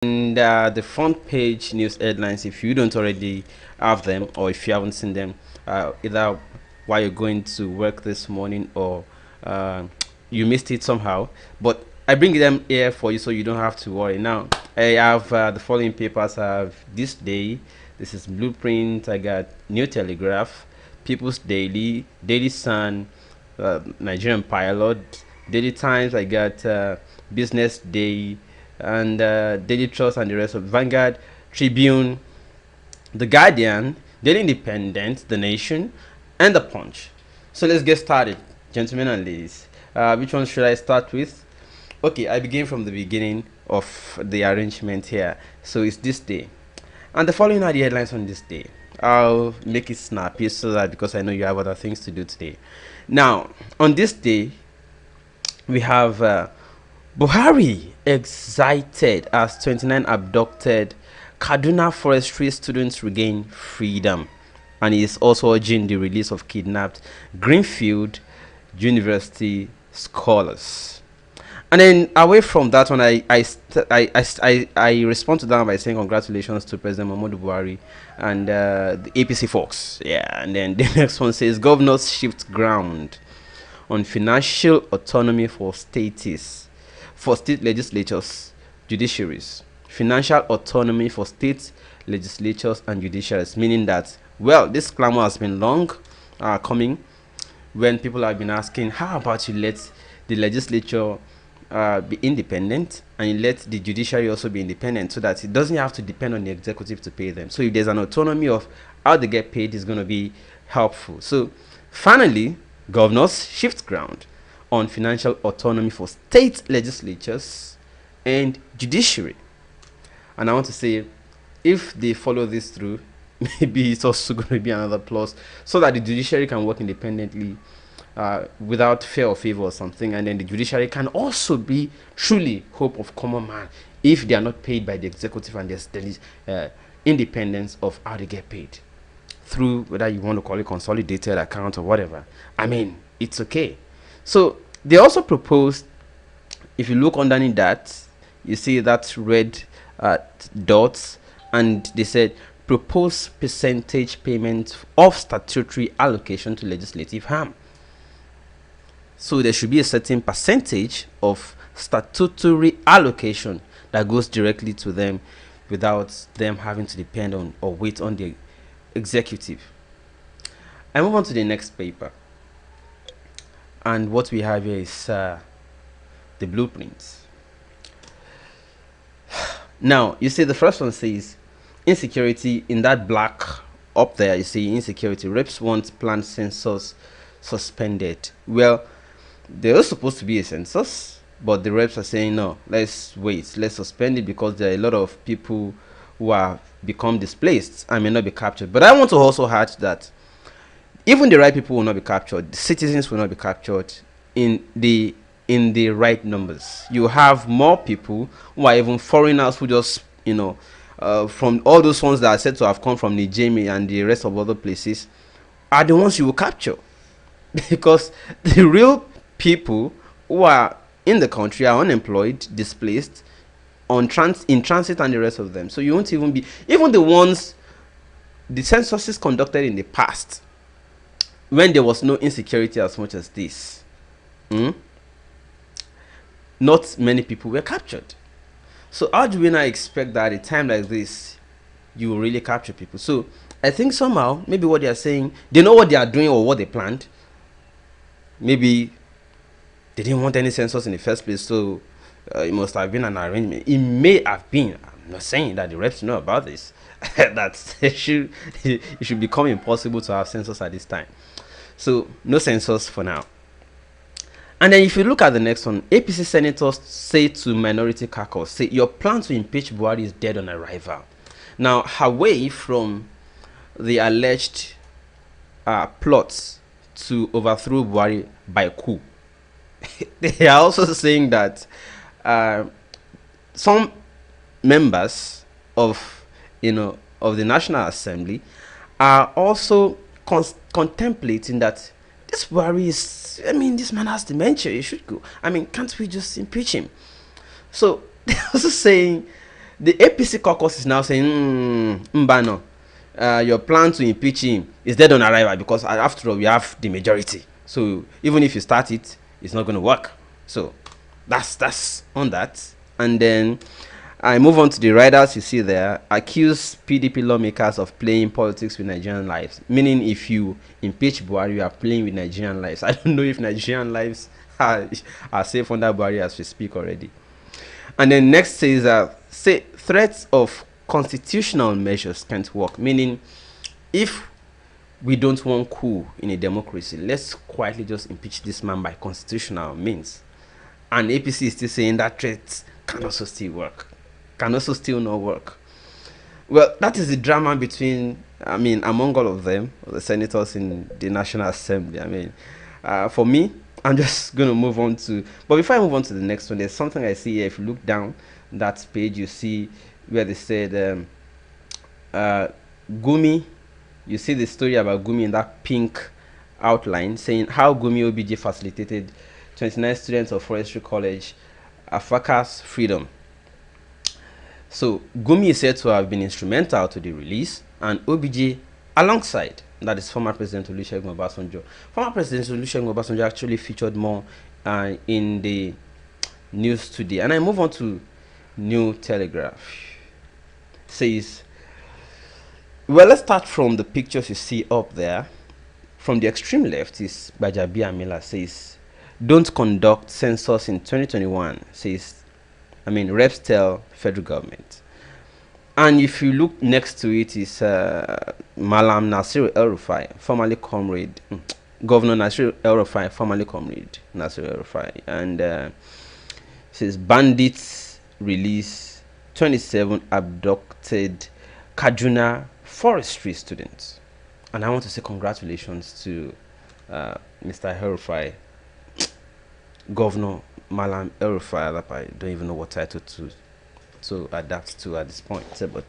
And the front page news headlines, if you don't already have them or if you haven't seen them, either while you're going to work this morning or uh, you missed it somehow, but I bring them here for you so you don't have to worry. Now, I have the following papers. I have This Day, this is Blueprint, I got New Telegraph, People's Daily, Daily Sun, Nigerian Pilot, Daily Times, I got Business Day, and Daily Trust and the rest of Vanguard, Tribune, The Guardian, Daily Independent, The Nation, and The Punch. So let's get started, gentlemen and ladies. Which one should I start with? Okay, I begin from the beginning of the arrangement here. So it's This Day. And the following are the headlines on this day. I'll make it snappy so that because I know you have other things to do today. Now, on this day, we have Buhari excited as 29 abducted Kaduna forestry students regain freedom, and he is also urging the release of kidnapped Greenfield University scholars. And then away from that one, I respond to that by saying congratulations to President Muhammadu Buhari and the APC folks. Yeah, and then the next one says governors shift ground on financial autonomy for state legislatures, judiciaries. Financial autonomy for state legislatures and judiciaries, meaning that, well, this clamor has been long coming, when people have been asking, how about you let the legislature be independent and you let the judiciary also be independent so that it doesn't have to depend on the executive to pay them. So if there's an autonomy of how they get paid, is going to be helpful. So finally, governors shift ground on financial autonomy for state legislatures and judiciary. And I want to say, if they follow this through, maybe it's also going to be another plus so that the judiciary can work independently without fear or favor or something, and then the judiciary can also be truly hope of common man if they are not paid by the executive, and there's independence of how they get paid through, whether you want to call it consolidated account or whatever. I mean, it's okay. So they also proposed, if you look underneath that, you see that red dots, and they said propose percentage payment of statutory allocation to legislative arm. So there should be a certain percentage of statutory allocation that goes directly to them without them having to depend on or wait on the executive. I move on to the next paper. And what we have here is the blueprints. Now, you see the first one says insecurity. In that black up there, you see insecurity. Reps want planned census suspended. Well, there was supposed to be a census, but the reps are saying no, let's wait, let's suspend it because there are a lot of people who have become displaced and may not be captured. But I want to also add that even the right people will not be captured, the citizens will not be captured in the right numbers. You have more people who are even foreigners who just, from all those ones that are said to have come from Nigeria and the rest of other places, are the ones you will capture. Because the real people who are in the country are unemployed, displaced, in transit, and the rest of them. So you won't even be, even the ones, the censuses conducted in the past, when there was no insecurity as much as this, not many people were captured. So how do we now expect that at a time like this, you will really capture people? So I think somehow, maybe what they are saying, they know what they are doing or what they planned. Maybe they didn't want any census in the first place, so it must have been an arrangement. It may have been. I'm not saying that the reps know about this. That it should become impossible to have census at this time. So no census for now. And then if you look at the next one, APC senators say to minority caucus, say your plan to impeach Buhari is dead on arrival. Now, away from the alleged plots to overthrow Buhari by coup, they are also saying that some members of the National Assembly are also contemplating that this Buhari is, this man has dementia, he should go. Can't we just impeach him? So they're also saying The APC caucus is now saying, Mbano, your plan to impeach him is dead on arrival because after all, we have the majority. So even if you start it, it's not going to work. So that's on that. And then I move on to the riders you see there. Accuse PDP lawmakers of playing politics with Nigerian lives. Meaning, if you impeach Buhari, you are playing with Nigerian lives. I don't know if Nigerian lives are safe under Buhari as we speak already. And then next says, say threats of constitutional measures can't work. Meaning, if we don't want coup in a democracy, let's quietly just impeach this man by constitutional means. And APC is still saying that threat can also still work. Can also still not work. Well, that is the drama between, among all of them, the senators in the National Assembly. For me, I'm just going to move on to, but before I move on to the next one, there's something I see here. If you look down that page, you see where they said, Gumi, you see the story about Gumi in that pink outline, saying how Gumi OBJ facilitated 29 students of Forestry College Afaka's freedom. So Gumi is said to have been instrumental to the release, and OBJ alongside, that is former President Olusegun Obasanjo. Former President Olusegun Obasanjo actually featured more in the news today. And I move on to New Telegraph. Says, well, let's start from the pictures you see up there. From the extreme left is Bajabi Amila, says, don't conduct census in 2021, says, reps tell federal government. And if you look next to it is Malam Nasir El-Rufai, formerly comrade, Governor Nasir El-Rufai, formerly comrade Nasir El-Rufai. And says, bandits release 27 abducted Kaduna forestry students. And I want to say congratulations to Mr. El-Rufai, Governor Malam El-Rufai. I don't even know what title to adapt to at this point. But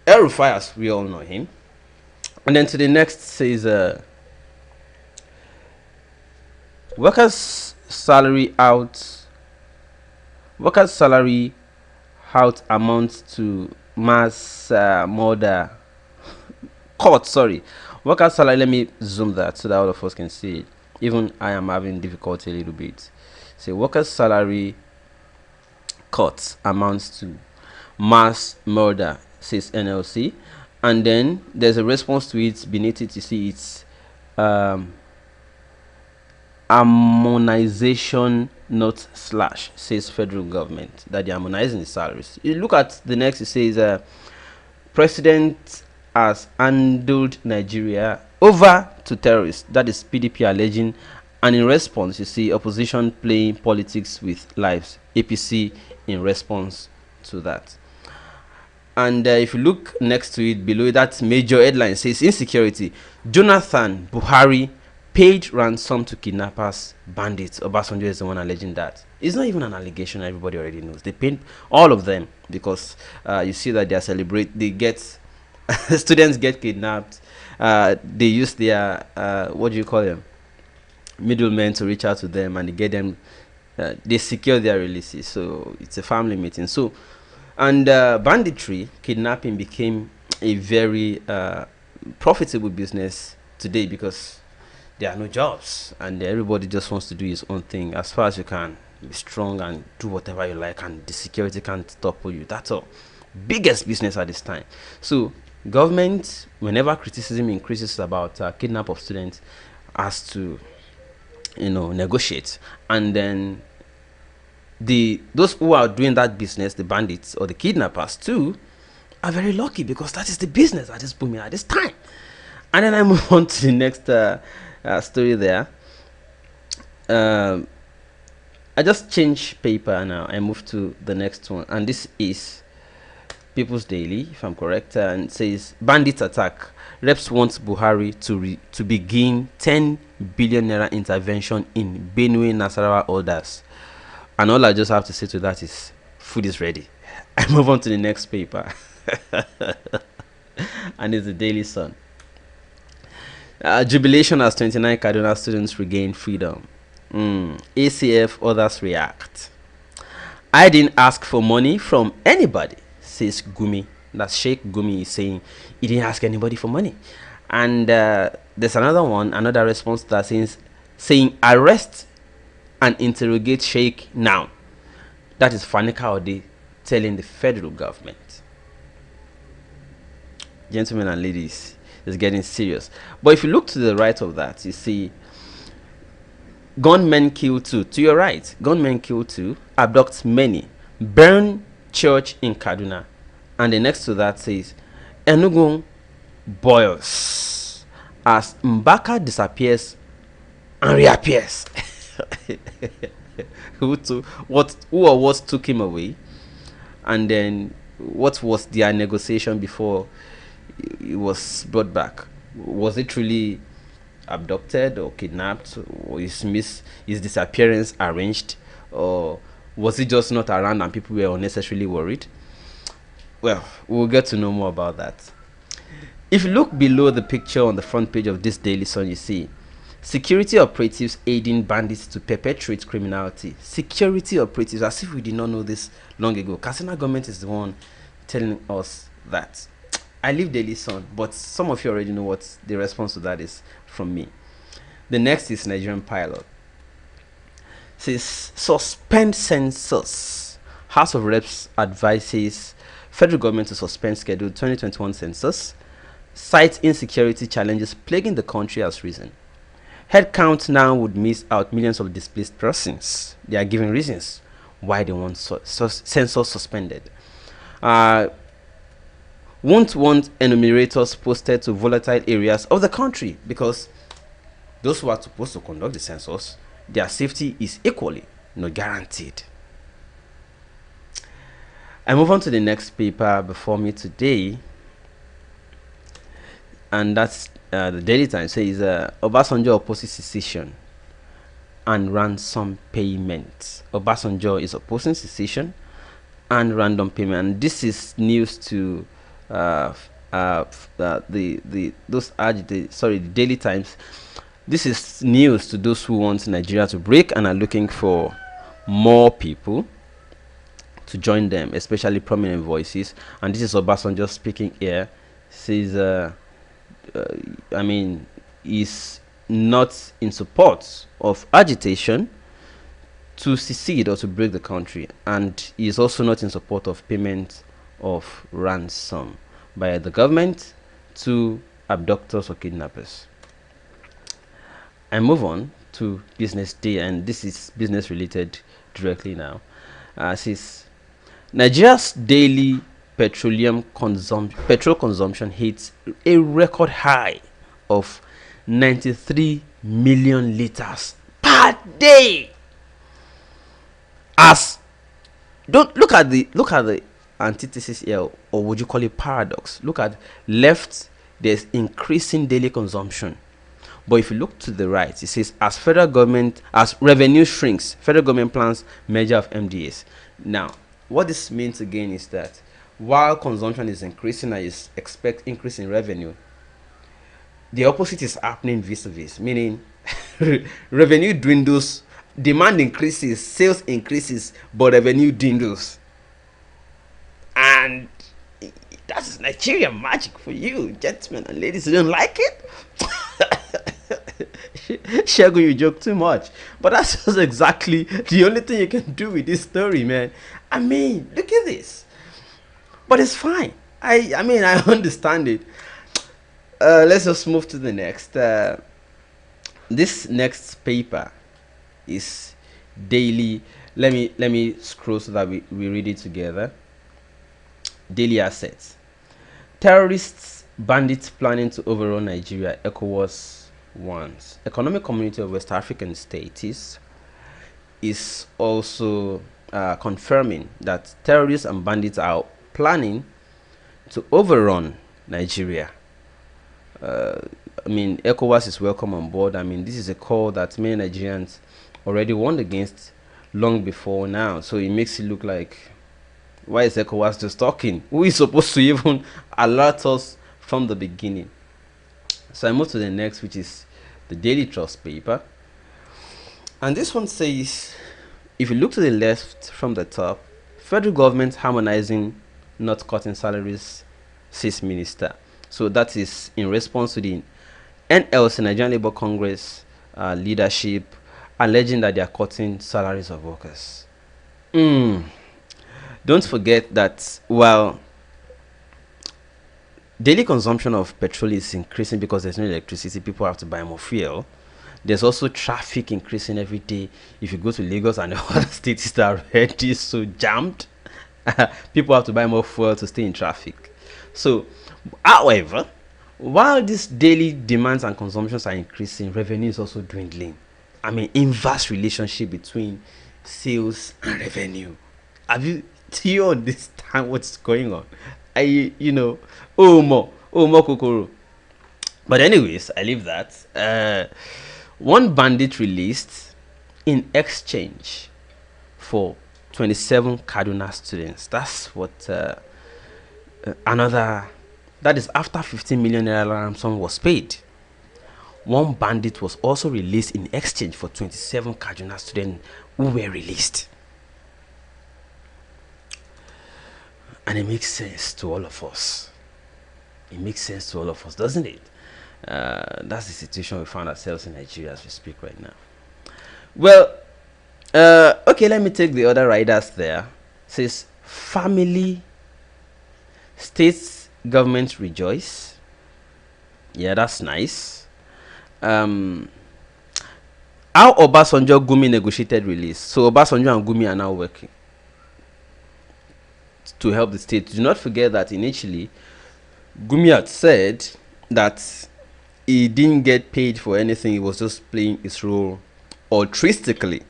El-Rufai, as we all know him. And then to the next says, workers' salary out amounts to mass murder. Court, sorry. Workers' salary, let me zoom that so that all of us can see it. Even I am having difficulty a little bit. So workers' salary cuts amounts to mass murder, says NLC. And then there's a response to it. Beneath it, you see it's harmonization not slash, says federal government, that they're harmonizing the salaries. You look at the next, it says president has handled Nigeria over to terrorists. That is PDP alleging. And in response, you see opposition playing politics with lives. APC in response to that. And if you look next to it, below that major headline says insecurity. Jonathan Buhari paid ransom to kidnappers, bandits. Obasanjo is the one alleging that. It's not even an allegation. Everybody already knows. They paid all of them because you see that they are they get students get kidnapped. They use their what do you call them? Middlemen to reach out to them, and they get them. They secure their releases. So it's a family meeting. So, and banditry, kidnapping became a very profitable business today because there are no jobs and everybody just wants to do his own thing as far as you can. Be strong and do whatever you like, and the security can't topple you. That's all. Biggest business at this time. So government, whenever criticism increases about kidnap of students, has to negotiate. And then those who are doing that business, the bandits or the kidnappers too, are very lucky because that is the business that is booming at this time. And then I move on to the next story there. I just change paper now. I move to the next one, and this is People's Daily, if I'm correct, and it says bandit attack. Reps want Buhari to begin 10 billion naira intervention in Benue Nasarawa orders. And all I just have to say to that is food is ready. I move on to the next paper. And it's the Daily Sun. Jubilation as 29 Kaduna students regain freedom. ACF others react. I didn't ask for money from anybody, says Gumi, that Sheikh Gumi is saying he didn't ask anybody for money. And there's another one, another response to that saying arrest and interrogate Sheikh now. That is Fani Kaode telling the federal government. Gentlemen and ladies, it's getting serious. But if you look to the right of that, you see gunmen kill two. To your right, gunmen kill two, abduct many, burn church in Kaduna. And the next to that says Enugu boils as Mbaka disappears and reappears. Who or what took him away? And then what was their negotiation before he was brought back? Was it truly abducted or kidnapped, or his disappearance arranged, or was he just not around and people were unnecessarily worried? Well, we'll get to know more about that. If you look below the picture on the front page of this Daily Sun, you see security operatives aiding bandits to perpetrate criminality. Security operatives, as if we did not know this long ago. Katsina government is the one telling us that. I leave Daily Sun, but some of you already know what the response to that is from me. The next is Nigerian pilot. It says suspend census. House of Reps advises federal government to suspend scheduled 2021 census. Cites insecurity challenges plaguing the country as reason. Headcount now would miss out millions of displaced persons. They are giving reasons why they want census suspended. Won't want enumerators posted to volatile areas of the country, because those who are supposed to conduct the census, their safety is equally not guaranteed. I move on to the next paper before me today, and that's the Daily Times. Says Obasanjo opposes secession and ransom payment. Obasanjo is opposing secession and random payment, and this is news to the Daily Times. This is news to those who want Nigeria to break and are looking for more people to join them, especially prominent voices. And this is Obasanjo speaking here. Says is not in support of agitation to secede or to break the country, and is also not in support of payment of ransom by the government to abductors or kidnappers. I move on to Business Day, and this is business related directly now. Says Nigeria's daily petrol consumption hits a record high of 93 million liters per day. Don't look at the antithesis here, or would you call it paradox? Look at left, there's increasing daily consumption, but if you look to the right, it says as revenue shrinks, federal government plans measure of MDAs. Now, what this means again is that while consumption is increasing and you expect increase in revenue, the opposite is happening vis-a-vis, meaning revenue dwindles, demand increases, sales increases, but revenue dwindles. And that is Nigerian magic for you, gentlemen and ladies. You don't like it? Shego, you joke too much. But that's just exactly the only thing you can do with this story, man. I mean, look at this. But it's fine. I understand it. Let's just move to the next. This next paper is daily. Let me scroll so that we read it together. Daily assets. Terrorists, bandits planning to overrun Nigeria, ECOWAS warns. Economic Community of West African States is also confirming that terrorists and bandits are planning to overrun Nigeria. ECOWAS is welcome on board. This is a call that many Nigerians already warned against long before now. So it makes it look like, why is ECOWAS just talking? Who is supposed to even alert us from the beginning? So I move to the next, which is the Daily Trust paper. And this one says, if you look to the left from the top, federal government harmonizing not cutting salaries, says minister. So that is in response to the NLC, Nigerian Labour Congress leadership, alleging that they are cutting salaries of workers. Don't forget that while daily consumption of petrol is increasing because there's no electricity, people have to buy more fuel. There's also traffic increasing every day. If you go to Lagos and the other states are already so jammed, people have to buy more fuel to stay in traffic. So, however, while these daily demands and consumptions are increasing, revenue is also dwindling. I mean, inverse relationship between sales and revenue. Do you understand what's going on? More kokoro. But anyways, I leave that. One bandit released in exchange for 27 Kaduna students. That's what that is after 15 million naira ransom was paid. One bandit was also released in exchange for 27 Kaduna students who were released. And it makes sense to all of us. It makes sense to all of us, doesn't it? That's the situation we found ourselves in Nigeria as we speak right now. Well, okay, let me take the other riders there. It says family, states, government rejoice. Yeah, that's nice. How Obasanjo Gumi negotiated release. So Obasanjo and Gumi are now working to help the state. Do not forget that initially Gumi had said that he didn't get paid for anything. He was just playing his role altruistically,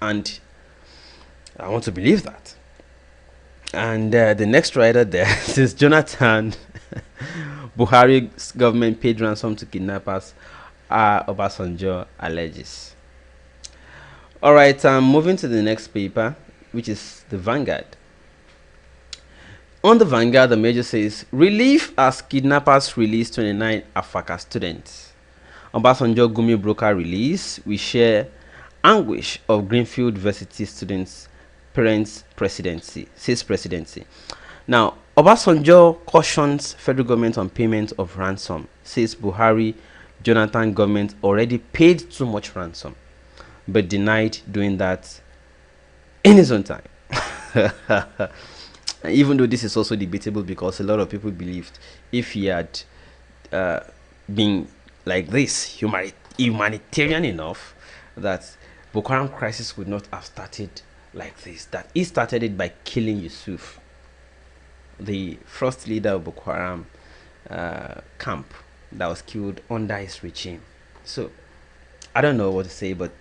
and I want to believe that. And the next rider there says Jonathan Buhari's government paid ransom to kidnappers. Obasanjo alleges. All right, moving to the next paper, which is the Vanguard. On the Vanguard, the major says, relief as kidnappers release 29 Afaka students. Obasanjo Gumi broker release. We share anguish of Greenfield University students' parents' presidency, says presidency. Now, Obasanjo cautions federal government on payment of ransom, says Buhari Jonathan government already paid too much ransom, but denied doing that in his own time. Even though this is also debatable, because a lot of people believed if he had been like this, humanitarian enough, that Boko Haram crisis would not have started like this. That he started it by killing Yusuf, the first leader of Boko Haram camp that was killed under his regime. So I don't know what to say, but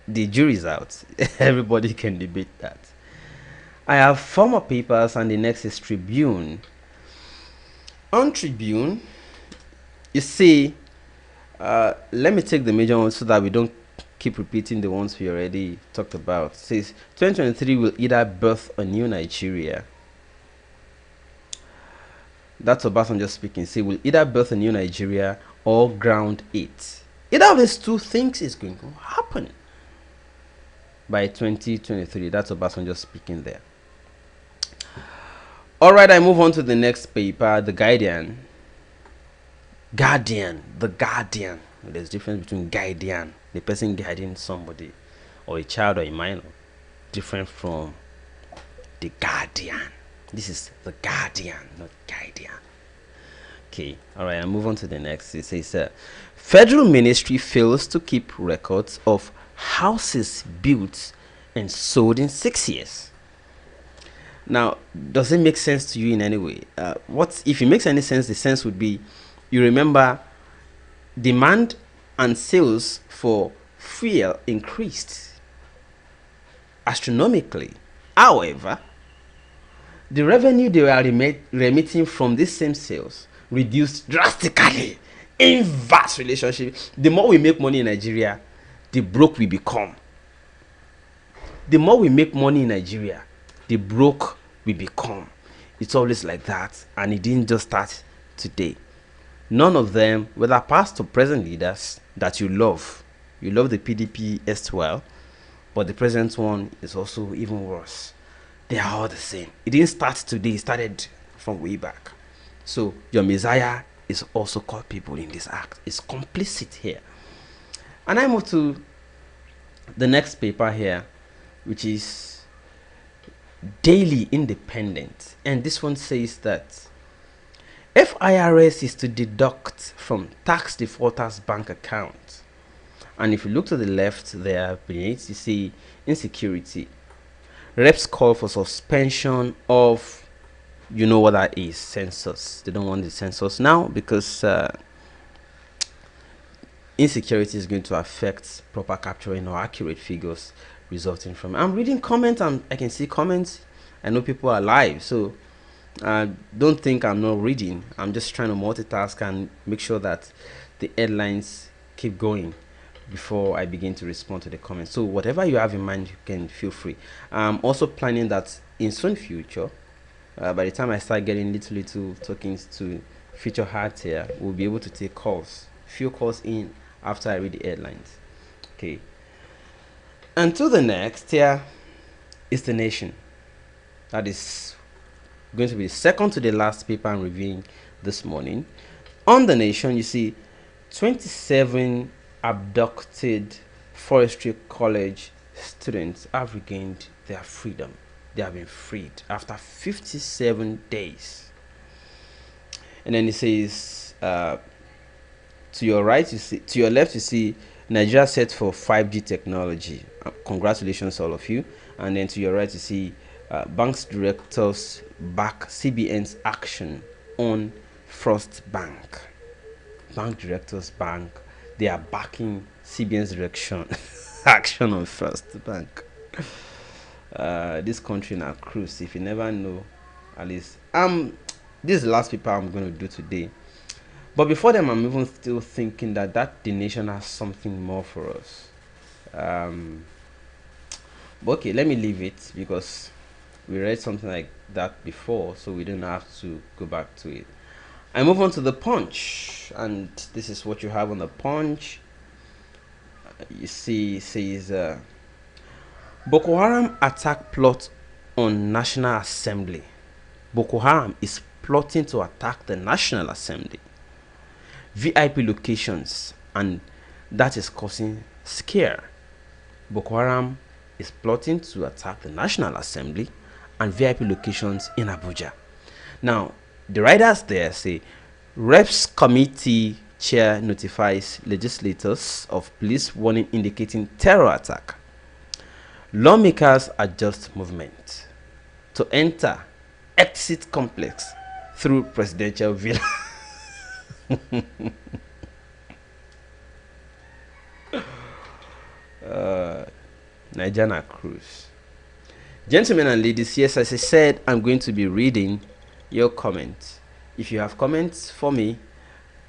the jury's out. Everybody can debate that. I have former papers, and the next is Tribune. On Tribune, you see, let me take the major ones so that we don't keep repeating the ones we already talked about. It says 2023 will either birth a new Nigeria. That's Obasanjo speaking. Say will either birth a new Nigeria or ground it. Either of these two things is going to happen by 2023. That's Obasanjo speaking there. All right, I move on to the next paper, The Guardian. The Guardian. There's a difference between guardian, the person guiding somebody, or a child or a minor, different from the Guardian. This is The Guardian, not Guardian. Okay, all right, I move on to the next. It says, federal ministry fails to keep records of houses built and sold in 6 years. Now, does it make sense to you in any way? What if it makes any sense? The sense would be, you remember, demand and sales for fuel increased astronomically. However, the revenue they were remitting from these same sales reduced drastically. Inverse relationship. The more we make money in Nigeria, the broke we become. The more we make money in Nigeria, the broke we become. It's always like that, and it didn't just start today. None of them, whether past or present leaders that you love the PDP as well, but the present one is also even worse. They are all the same. It didn't start today, it started from way back. So your Messiah is also called people in this act. It's complicit here. And I move to the next paper here, which is Daily Independent. And this one says that if IRS is to deduct from tax defaulters' bank account, and if you look to the left there beneath, you see insecurity. Reps call for suspension of, you know what that is, census. They don't want the census now because insecurity is going to affect proper capturing or accurate figures resulting from. I'm reading comments and I can see comments. I know people are live, so don't think I'm not reading. I'm just trying to multitask and make sure that the headlines keep going before I begin to respond to the comments. So whatever you have in mind, you can feel free. I'm also planning that in soon future, by the time I start getting little tokens to feature hearts here, we'll be able to take calls, few calls in after I read the headlines. Okay. And to the next here is The Nation. That is going to be the second to the last paper I'm reviewing this morning. On The Nation, you see 27 abducted forestry college students have regained their freedom. They have been freed after 57 days. And then it says to your right, you see, to your left, you see Nigeria set for 5G technology. Congratulations, all of you. And then to your right, you see banks directors back CBN's action on First Bank. Bank directors bank, they are backing CBN's direction action on First Bank. This country now cruise. If you never know, at least this is the last paper I'm going to do today. But before them, I'm even still thinking that The Nation has something more for us. But okay, let me leave it because we read something like that before, so we don't have to go back to it. I move on to the Punch, and this is what you have on the Punch. You see, it says Boko Haram attack plot on National Assembly. Boko Haram is plotting to attack the National Assembly. VIP locations, and that is causing scare. Boko Haram is plotting to attack the National Assembly and VIP locations in Abuja. Now, the writers there say, Reps Committee Chair notifies legislators of police warning indicating terror attack. Lawmakers adjust movement to enter exit complex through presidential villa. Nigerian cruise. Gentlemen and ladies, yes, as I said, I'm going to be reading your comments. If you have comments for me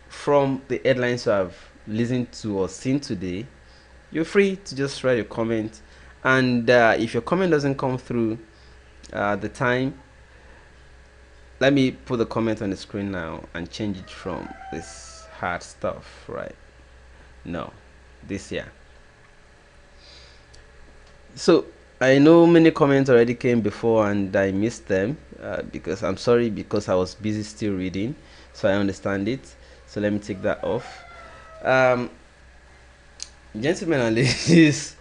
from the headlines you have listened to or seen today, you're free to just write your comment. And if your comment doesn't come through the time, let me put the comment on the screen now and change it from this hard stuff, right? No, this here. So I know many comments already came before and I missed them because I'm sorry, because I was busy still reading, so I understand it. So let me take that off. Gentlemen and ladies,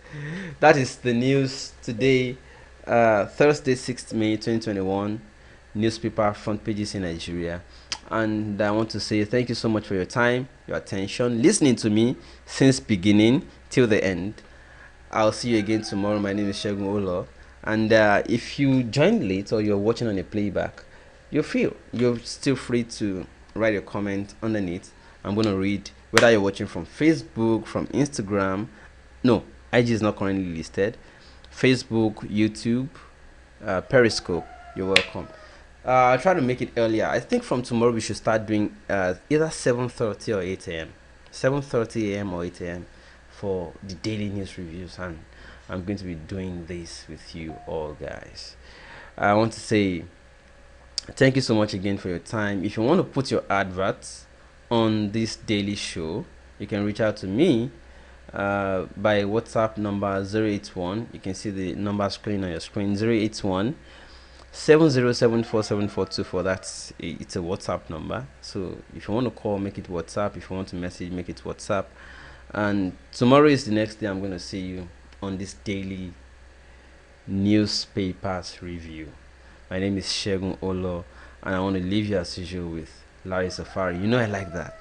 that is the news today, Thursday 6th May 2021, newspaper front pages in Nigeria. And I want to say thank you so much for your time, your attention, listening to me since beginning till the end. I'll see you again tomorrow. My name is Shegun Olo. And if you joined late or you're watching on a playback, you're still free to write your comment underneath. I'm going to read whether you're watching from Facebook, from Instagram. No, IG is not currently listed. Facebook, YouTube, Periscope. You're welcome. I'll try to make it earlier. I think from tomorrow we should start doing either 7:30 or 8 a.m. 7:30 a.m. or 8 a.m. for the daily news reviews, and I'm going to be doing this with you all, guys. I want to say thank you so much again for your time. If you want to put your adverts on this daily show, you can reach out to me by WhatsApp number 081. You can see the number screen on your screen, 081 7074744. It's a WhatsApp number. So if you want to call, make it WhatsApp. If you want to message, make it WhatsApp. And tomorrow is the next day I'm going to see you on this daily newspapers review. My name is Shegun Olo, and I want to leave you as usual with Larry Safari. You know I like that.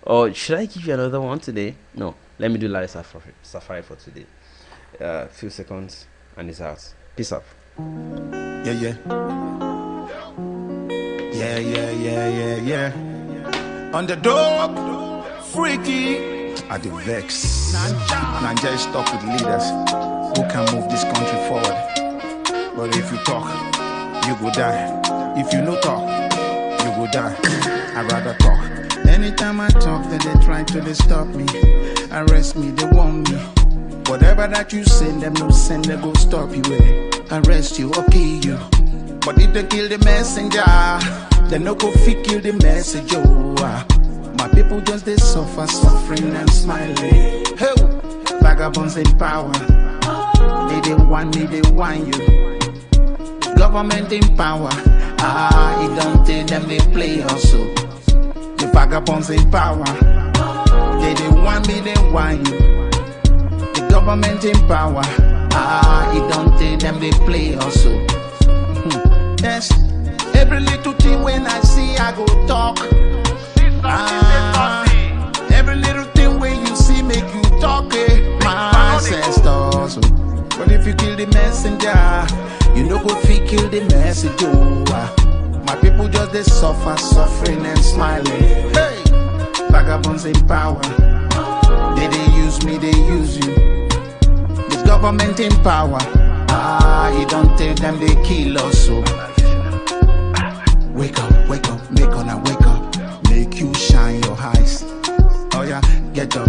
Or should I give you another one today? No, let me do Larry Safari for today. Few seconds and it's out. Peace out. Yeah, yeah. Yeah, yeah, yeah, yeah, yeah. Underdog, freaky, at the vex. Nigeria is stuck with leaders who can move this country forward. But if you talk, you go die. If you no talk, you go die. I'd rather talk. Anytime I talk, then they try to stop me. Arrest me, they want me. Whatever that you send them, no send, they go stop you. Arrest you or kill you. But if they kill the messenger, they no go fit kill the message. My people just they suffer, suffering and smiling. Hey, vagabonds in power. They want me, they want you. Government in power. It don't tell them they play also. The vagabonds in power. They want me, they want you. The government in power. It don't tell them they play also. Yes, every little thing when I see, I go talk. Every little thing when you see, make you talk. My ancestors. But if you kill the messenger, you know go fit kill the message. My people just they suffer, suffering and smiling. Hey, vagabonds in power. They use me, they use you. The government in power. You don't tell them they kill us. So wake up, make on a wake up, make you shine your eyes. Oh yeah, get up,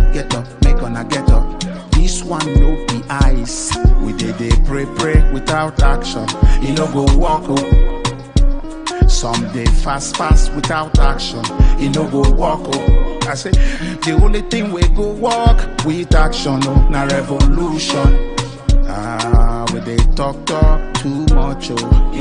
make on a get up. This one no be eyes. We did they pray without action. You know go walk up. Some day fast without action. You know go walk up. I say the only thing we go walk with action, oh, na revolution. We they talk too much, oh.